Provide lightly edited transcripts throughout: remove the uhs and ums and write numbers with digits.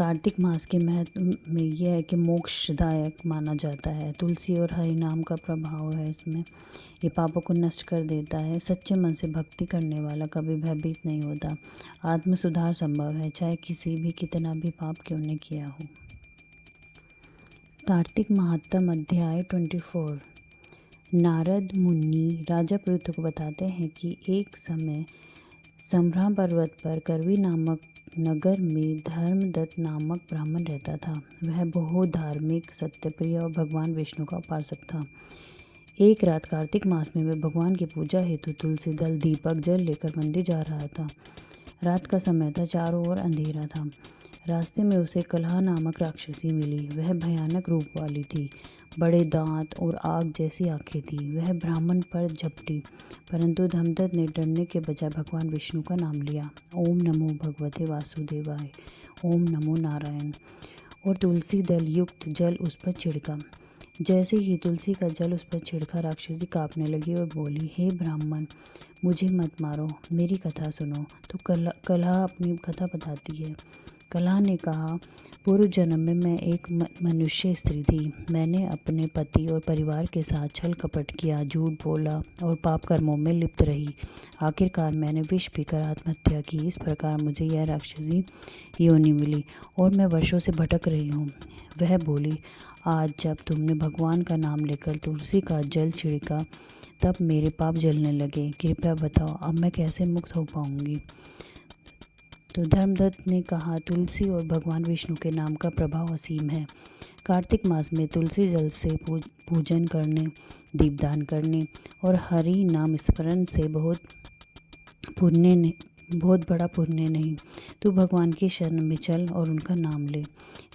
कार्तिक मास के महत्व में यह है कि मोक्षदायक माना जाता है। तुलसी और हरि नाम का प्रभाव है इसमें। ये पापों को नष्ट कर देता है। सच्चे मन से भक्ति करने वाला कभी भयभीत नहीं होता। आत्म सुधार संभव है, चाहे किसी भी कितना भी पाप क्यों न किया हो। कार्तिक महात्म अध्याय 24। नारद मुनि राजा पृथु को बताते हैं कि एक समय संभ्रा पर्वत पर करवी नामक नगर में धर्मदत्त नामक ब्राह्मण रहता था। वह बहुत धार्मिक, सत्यप्रिय और भगवान विष्णु का उपासक था। एक रात कार्तिक मास में वह भगवान की पूजा हेतु तुलसी दल, दीपक, जल लेकर मंदिर जा रहा था। रात का समय था, चारों ओर अंधेरा था। रास्ते में उसे कलह नामक राक्षसी मिली। वह भयानक रूप वाली थी, बड़े दांत और आग जैसी आंखें थी। वह ब्राह्मण पर झपटी, परंतु धर्मदत्त ने डरने के बजाय भगवान विष्णु का नाम लिया। ओम नमो भगवते वासुदेवाय, ओम नमो नारायण, और तुलसी दल युक्त जल उस पर छिड़का। जैसे ही तुलसी का जल उस पर छिड़का, राक्षसी कांपने लगी और बोली, हे ब्राह्मण, मुझे मत मारो, मेरी कथा सुनो। तो कलह अपनी कथा बताती है। कलह ने कहा, पूर्व जन्म में मैं एक मनुष्य स्त्री थी। मैंने अपने पति और परिवार के साथ छल कपट किया, झूठ बोला और पाप कर्मों में लिप्त रही। आखिरकार मैंने विष पीकर आत्महत्या की। इस प्रकार मुझे यह राक्षसी योनि मिली और मैं वर्षों से भटक रही हूँ। वह बोली, आज जब तुमने भगवान का नाम लेकर तुलसी का जल छिड़का, तब मेरे पाप जलने लगे। कृपया बताओ, अब मैं कैसे मुक्त हो पाऊंगी। तो धर्मदत्त ने कहा, तुलसी और भगवान विष्णु के नाम का प्रभाव असीम है। कार्तिक मास में तुलसी जल से पूजन करने, दीपदान करने और हरि नाम स्मरण से बहुत बड़ा पुण्य नहीं। तू भगवान की शरण में चल और उनका नाम ले।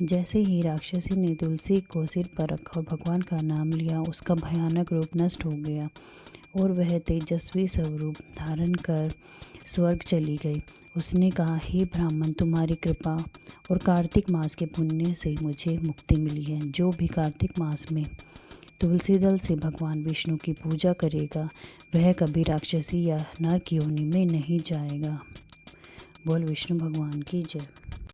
जैसे ही राक्षसी ने तुलसी को सिर पर रखा और भगवान का नाम लिया, उसका भयानक रूप नष्ट हो गया और वह तेजस्वी स्वरूप धारण कर स्वर्ग चली गई। उसने कहा, हे ब्राह्मण, तुम्हारी कृपा और कार्तिक मास के पुण्य से मुझे मुक्ति मिली है। जो भी कार्तिक मास में तुलसी दल से भगवान विष्णु की पूजा करेगा, वह कभी राक्षसी या नरक योनि में नहीं जाएगा। बोल विष्णु भगवान की जय।